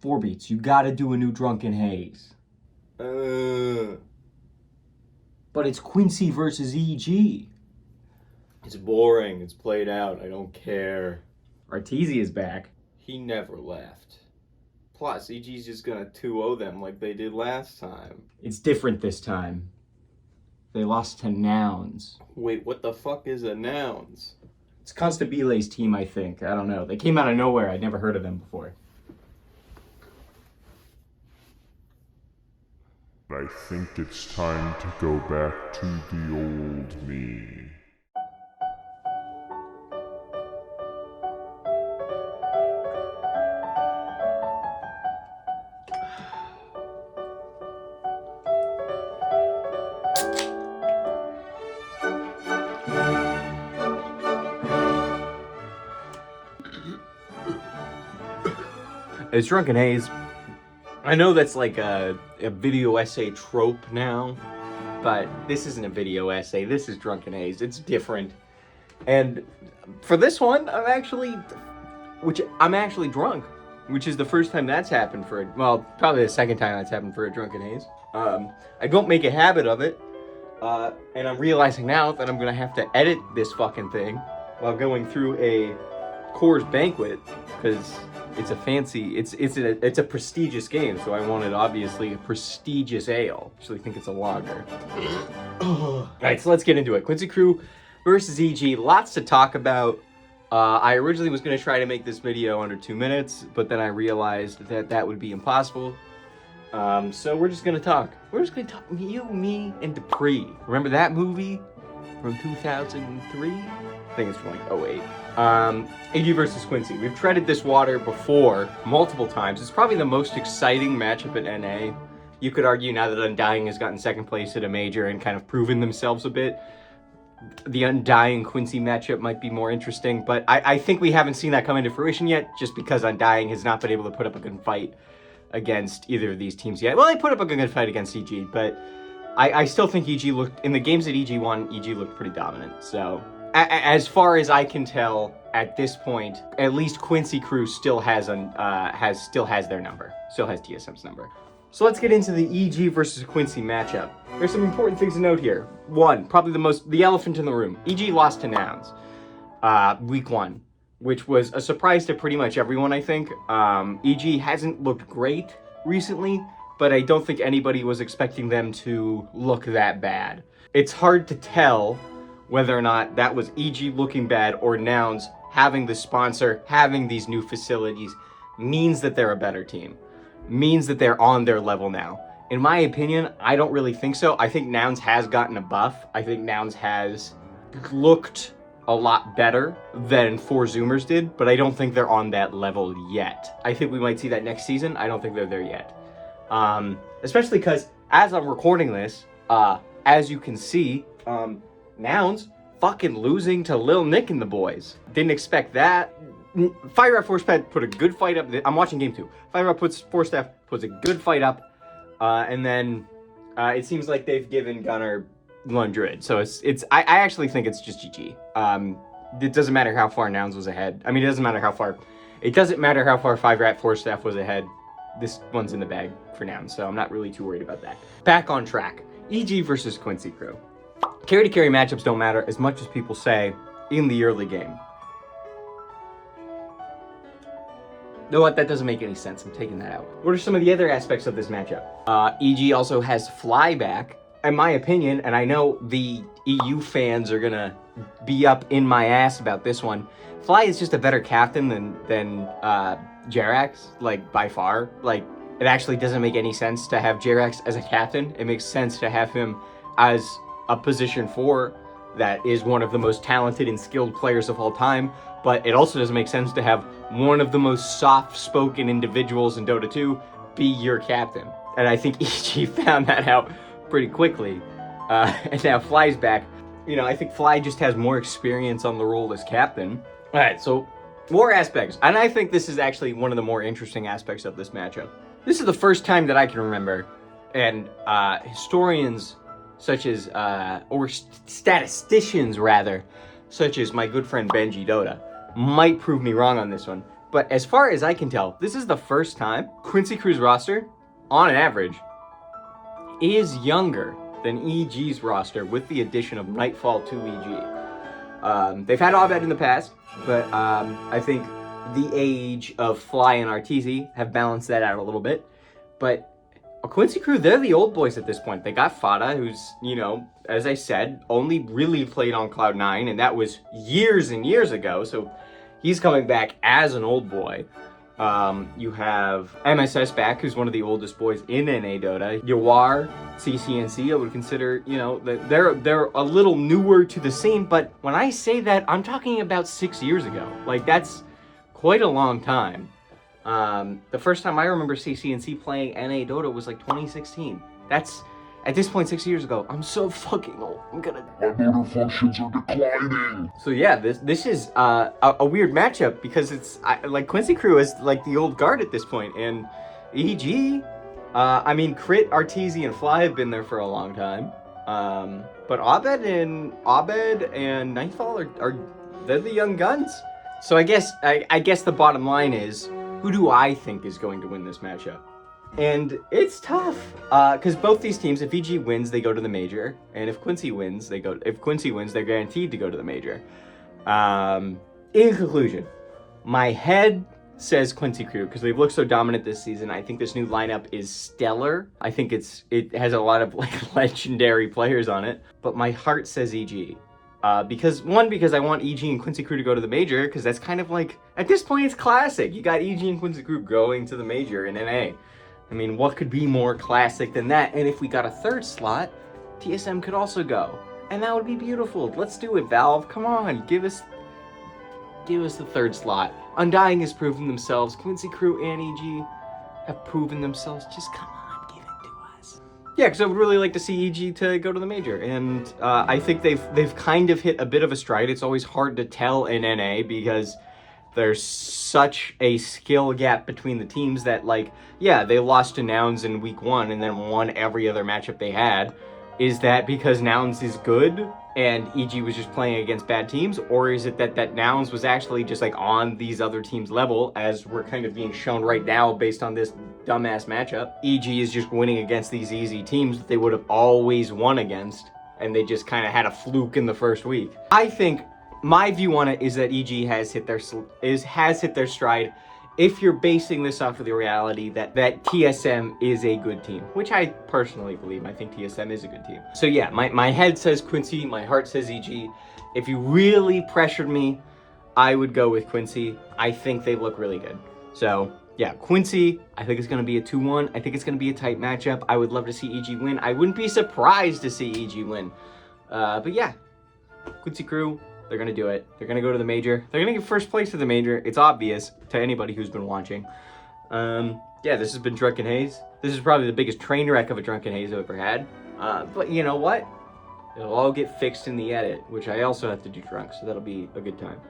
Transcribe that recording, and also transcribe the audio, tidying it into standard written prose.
4 beats. You gotta do a new Drunken Haze. But it's Quincy versus EG. it's boring. It's played out. I don't care. Arteezy is back. He never left. Plus, EG's just gonna 2-0 them like they did last time. It's different this time. They lost to Nouns. Wait, what the fuck is a Nouns? It's Constabile's team, I think. I don't know. They came out of nowhere. I'd never heard of them before. I think it's time to go back to the old me. It's Drunken Haze. I know that's like a video essay trope now, but this isn't a video essay. This is Drunken Haze. It's different. And for this one, I'm actually drunk, which is the first time that's happened for, well, probably the second time that's happened for a Drunken Haze. I don't make a habit of it, and I'm realizing now that I'm gonna have to edit this fucking thing while going through a Coors Banquet, because it's a fancy, it's a prestigious game, so I wanted obviously a prestigious ale. Actually think it's a lager. Alright, so let's get into it. Quincy Crew versus EG, lots to talk about. I originally was going to try to make this video under 2 minutes, but then I realized that that would be impossible. So we're just going to talk. We're just going to talk, you, me, and Dupree. Remember that movie from 2003? I think it's from like 08. EG versus Quincy. We've treaded this water before, multiple times. It's probably the most exciting matchup at NA. You could argue now that Undying has gotten second place at a major and kind of proven themselves a bit, the Undying Quincy matchup might be more interesting, but I think we haven't seen that come into fruition yet, just because Undying has not been able to put up a good fight against either of these teams yet. Well, they put up a good fight against EG, but I still think EG looked, in the games that EG won, EG looked pretty dominant. So as far as I can tell at this point, at least Quincy Crew still has their number, still has TSM's number. So let's get into the EG versus Quincy matchup. There's some important things to note here. One, probably the elephant in the room. EG lost to Nouns week 1, which was a surprise to pretty much everyone, I think. EG hasn't looked great recently, but I don't think anybody was expecting them to look that bad. It's hard to tell whether or not that was EG looking bad or Nouns having the sponsor, having these new facilities, means that they're a better team. Means that they're on their level now. In my opinion, I don't really think so. I think Nouns has gotten a buff. I think Nouns has looked a lot better than 4Zoomers did, but I don't think they're on that level yet. I think we might see that next season. I don't think they're there yet. Especially because as I'm recording this, as you can see, Nouns fucking losing to Lil Nick and the boys. Didn't expect that. Fire Up Force Pad put a good fight up. I'm watching game 2. Fire Up Force Staff puts a good fight up, and then it seems like they've given Gunner Lone Druid. So I actually think it's just GG. It doesn't matter how far Nouns was ahead. I mean, it doesn't matter how far Fire Up Force Staff was ahead. This one's in the bag for Nouns, so I'm not really too worried about that. Back on track. EG versus Quincy Crew. Carry-to-carry matchups don't matter as much as people say in the early game. You know what? That doesn't make any sense. I'm taking that out. What are some of the other aspects of this matchup? EG also has Fly back. In my opinion, and I know the EU fans are gonna be up in my ass about this one, Fly is just a better captain than Jerax, like, by far. Like, it actually doesn't make any sense to have Jerax as a captain. It makes sense to have him as a position 4 that is one of the most talented and skilled players of all time, but it also doesn't make sense to have one of the most soft-spoken individuals in Dota 2 be your captain. And I think EG found that out pretty quickly. And now Fly's back. You know, I think Fly just has more experience on the role as captain. All right, so more aspects. And I think this is actually one of the more interesting aspects of this matchup. This is the first time that I can remember, and historians such as, or statisticians rather, such as my good friend Benji Dota, might prove me wrong on this one. But as far as I can tell, this is the first time Quincy Crew's roster, on average, is younger than EG's roster with the addition of Nightfall to EG. They've had Abed in the past, but I think the age of Fly and Arteezy have balanced that out a little bit. But Quincy Crew, they're the old boys at this point. They got Fada, who's, you know, as I said, only really played on Cloud9, and that was years and years ago, so he's coming back as an old boy. You have MSS back, who's one of the oldest boys in NA Dota. Yawar, CCNC, I would consider, you know, they're a little newer to the scene, but when I say that, I'm talking about 6 years ago. Like, that's quite a long time. The first time I remember CCNC playing NA Dota was like 2016. That's, at this point, 6 years ago. I'm so fucking old. My motor functions are declining. So yeah, this is a weird matchup because it's like Quincy Crew is like the old guard at this point, and EG, I mean, Crit, Arteezy, and Fly have been there for a long time. But Abed and Nightfall are they're the young guns. So I guess the bottom line is, who do I think is going to win this matchup? And it's tough, because both these teams, if EG wins, they go to the major, and if Quincy wins, they're guaranteed to go to the major. In conclusion, my head says Quincy Crew, because they've looked so dominant this season. I think this new lineup is stellar. I think it has a lot of like legendary players on it, but my heart says EG. Because I want EG and Quincy Crew to go to the major, because that's kind of like, at this point, it's classic. You got EG and Quincy Crew going to the major in NA. I mean, what could be more classic than that? And if we got a third slot, TSM could also go. And that would be beautiful. Let's do it, Valve. Come on, give us the third slot. Undying has proven themselves. Quincy Crew and EG have proven themselves. Just come on, give it to us. Yeah, because I would really like to see EG to go to the major. And I think they've kind of hit a bit of a stride. It's always hard to tell in NA because there's such a skill gap between the teams that, like, yeah, they lost to Nouns in week 1 and then won every other matchup they had. Is that because Nouns is good and EG was just playing against bad teams? Or is it that Nouns was actually just, like, on these other teams' level, as we're kind of being shown right now based on this dumbass matchup? EG is just winning against these easy teams that they would have always won against, and they just kind of had a fluke in the first week. I think my view on it is that EG has hit their stride. If you're basing this off of the reality that TSM is a good team, which I personally believe. I think TSM is a good team. So yeah, my head says Quincy, my heart says EG. If you really pressured me, I would go with Quincy. I think they look really good. So yeah, Quincy, I think it's going to be a 2-1. I think it's going to be a tight matchup. I would love to see EG win. I wouldn't be surprised to see EG win. But yeah, Quincy Crew, they're going to do it. They're going to go to the major. They're going to get first place to the major. It's obvious to anybody who's been watching. Yeah, this has been Drunken Haze. This is probably the biggest train wreck of a Drunken Haze I've ever had. But you know what? It'll all get fixed in the edit, which I also have to do drunk, so that'll be a good time.